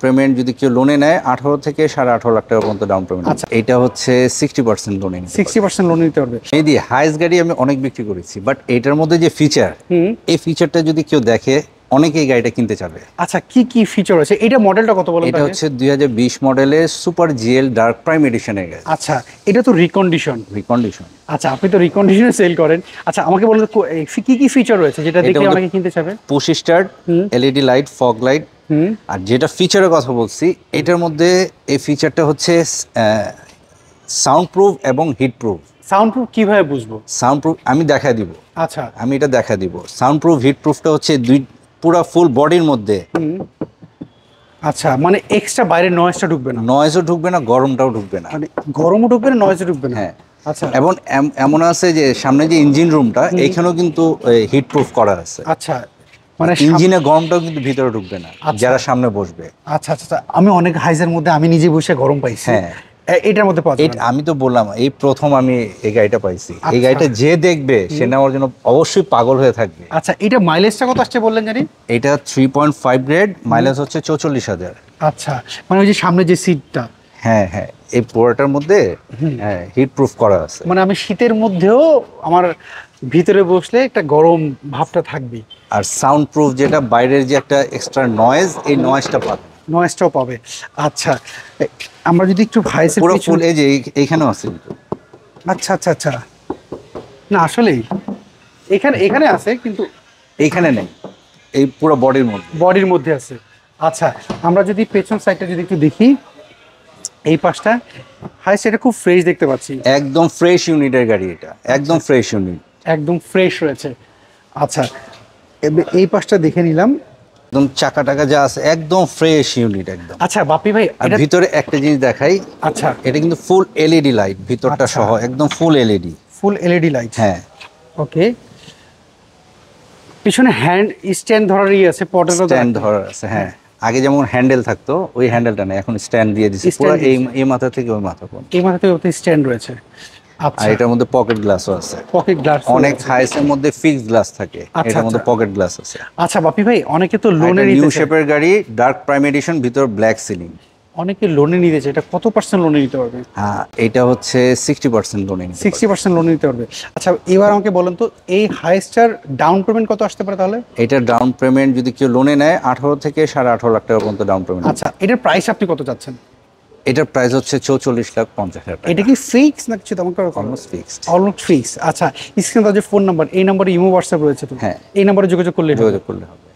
Payment যদি কেউ লোনে নেয় 18 থেকে 18.5 লাখ টাকা পর্যন্ত ডাউন পেমেন্ট। আচ্ছা, এটা হচ্ছে 60% লোনে, 60% লোন নিতে পারবে। এই দিয়ে হাইস্ট গাড়ি আমি অনেক বিক্রি করেছি, বাট এটার মধ্যে যে ফিচার, এই ফিচারটা যদি কেউ দেখে অনেকেই গাড়িটা কিনতে চাবে। আচ্ছা, কি কি ফিচার আছে? এটা মডেলটা কত বলেন? এটা হচ্ছে 2020 মডেলের সুপার জিএল ডার্ক প্রাইম এডিশনের গাড়ি। আচ্ছা, এটা তো রিকন্ডিশন। আচ্ছা, আপনি তো রিকন্ডিশনে সেল করেন। আচ্ছা, আমাকে বলুন কি কি ফিচার রয়েছে যেটা দেখে অনেকে কিনতে চাবে? Push start, LED light, fog light. আর যেটা ফিচারের কথা বলছি, এটার মধ্যে এই ফিচারটা হচ্ছে সাউন্ড প্রুফ এবং হিট প্রুফ। সাউন্ড প্রুফ কিভাবে বুঝবো? সাউন্ড প্রুফ আমি দেখা দিব। আচ্ছা, আমি এটা দেখা দিব। সাউন্ড প্রুফ, হিট প্রুফটা হচ্ছে পুরো ফুল বডির মধ্যে। আচ্ছা, মানে এক্সট্রা বাইরে নয়েজটা ঢুকবে না? নয়েজও ঢুকবে না, গরমটাও ঢুকবে না। মানে গরমও ঢুকবে না, নয়েজও ঢুকবে না? হ্যাঁ। আচ্ছা, এবং এমন আছে যে সামনে যে ইঞ্জিন রুমটা, এইখানেও কিন্তু হিট প্রুফ করা আছে। আচ্ছা, মানে ইঞ্জিনে গরমটাও কিন্তু ভিতরে ঢুকবে না যারা সামনে বসবে। আচ্ছা আচ্ছা, আমি অনেক হাইজের মধ্যে আমি নিজে বসে গরম পাইছি। হ্যাঁ, এটার মধ্যে পাওয়া যায়। আমি তো বললাম এই প্রথম আমি এই গাড়িটা পাইছি। এই গাড়িটা যে দেখবে সে নেওয়ার জন্য অবশ্যই পাগল হয়ে থাকবে। আচ্ছা, এটা মাইলেজটা কত আসছে বললেন জানি? এটা 3.5 গ্রেড, মাইলেজ হচ্ছে 44,000। আচ্ছা, মানে ওই যে সামনে যে সিটটা, হ্যাঁ হ্যাঁ, এই পুরোটার মধ্যে হিট প্রুফ করা আছে। মানে আমি শীতের মধ্যেও আমার ভিতরে বসলে একটা গরম ভাবটা থাকবে। আর সাউন্ড প্রুফ, যেটা বাইরের যে একটা এক্সট্রা নয়েজ, এই নয়েজটা পাবে, নয়েজটাও পাবে। আচ্ছা, আমরা যদি একটু ভাইসের পুরো ফুল, এই যে এইখানেও আছে। আচ্ছা আচ্ছা আচ্ছা, না আসলেই এখানে আছে কিন্তু এইখানে নেই, এই পুরো বডির মধ্যে আছে। আচ্ছা, আমরা যদি পেছন সাইডটা যদি একটু দেখি, এই পাশটা হাইস, এটা খুব ফ্রেশ দেখতে পাচ্ছি। একদম ফ্রেশ ইউনিটের গাড়ি এটা, একদম ফ্রেশ ইউনিট, একদম ফ্রেশ রয়েছে। আচ্ছা, এই পাশটা দেখে নিলাম, একদম চাকা টাকা যা আছে একদম ফ্রেশ ইউনিট একদম। আচ্ছা বাপি ভাই, আর ভিতরে একটা জিনিস দেখাই। আচ্ছা, এটা কিন্তু ফুল এলইডি লাইট, ভিতরটা সহ একদম ফুল এলইডি লাইট। হ্যাঁ, ওকে। পিছনে হ্যান্ড স্ট্যান্ড ধরার আছে, স্ট্যান্ড ধরার আছে। হ্যাঁ, আগে যেমন হ্যান্ডেল থাকতো, ওই হ্যান্ডেলটা নেই, এখন স্ট্যান্ড দিয়ে দিয়েছে পুরো এই মাথা থেকে ওই মাথা পর্যন্ত। এই মাথা থেকে ওতে স্ট্যান্ড রয়েছে। আচ্ছা, আর এটার মধ্যে পকেট গ্লাসও আছে। পকেট গ্লাস, অনেক হাইসের মধ্যে ফিক্সড গ্লাস থাকে, এটার মধ্যে পকেট গ্লাস আছে। আচ্ছা বাপি ভাই, অনেকে তো লোনে নিতে চায়, নিউ শেপের গাড়ি, ডার্ক প্রাইম এডিশন, ভিতর ব্ল্যাক সিলিং। অনেকে লোনে নিতে চায়, এটা কত পার্সেন্ট লোনে নিতে পারবে? হ্যাঁ, এটা হচ্ছে 60% লোনে, 60% লোনে নিতে পারবে। আচ্ছা, এবার আমাকে বলেন তো, এই হাইস্টার ডাউন পেমেন্ট কত আসতে পারে তাহলে? এটা ডাউন পেমেন্ট যদি কেউ লোনে নেয় 18 থেকে 18.5 লাখ টাকা পর্যন্ত ডাউন পেমেন্ট। আচ্ছা, এটার প্রাইস আপনি কত চাচ্ছেন? এটার প্রাইস হচ্ছে 44,50,000 টাকা। এটা কি ফিক্স না কিছু তেমন করে? Almost fixed. Almost fix. আচ্ছা, স্ক্রিনে যে ফোন নাম্বার, এই নাম্বারে ইমো হোয়াটসঅ্যাপ রয়েছে তো? হ্যাঁ, এই নাম্বারে যোগাযোগ করলে হবে।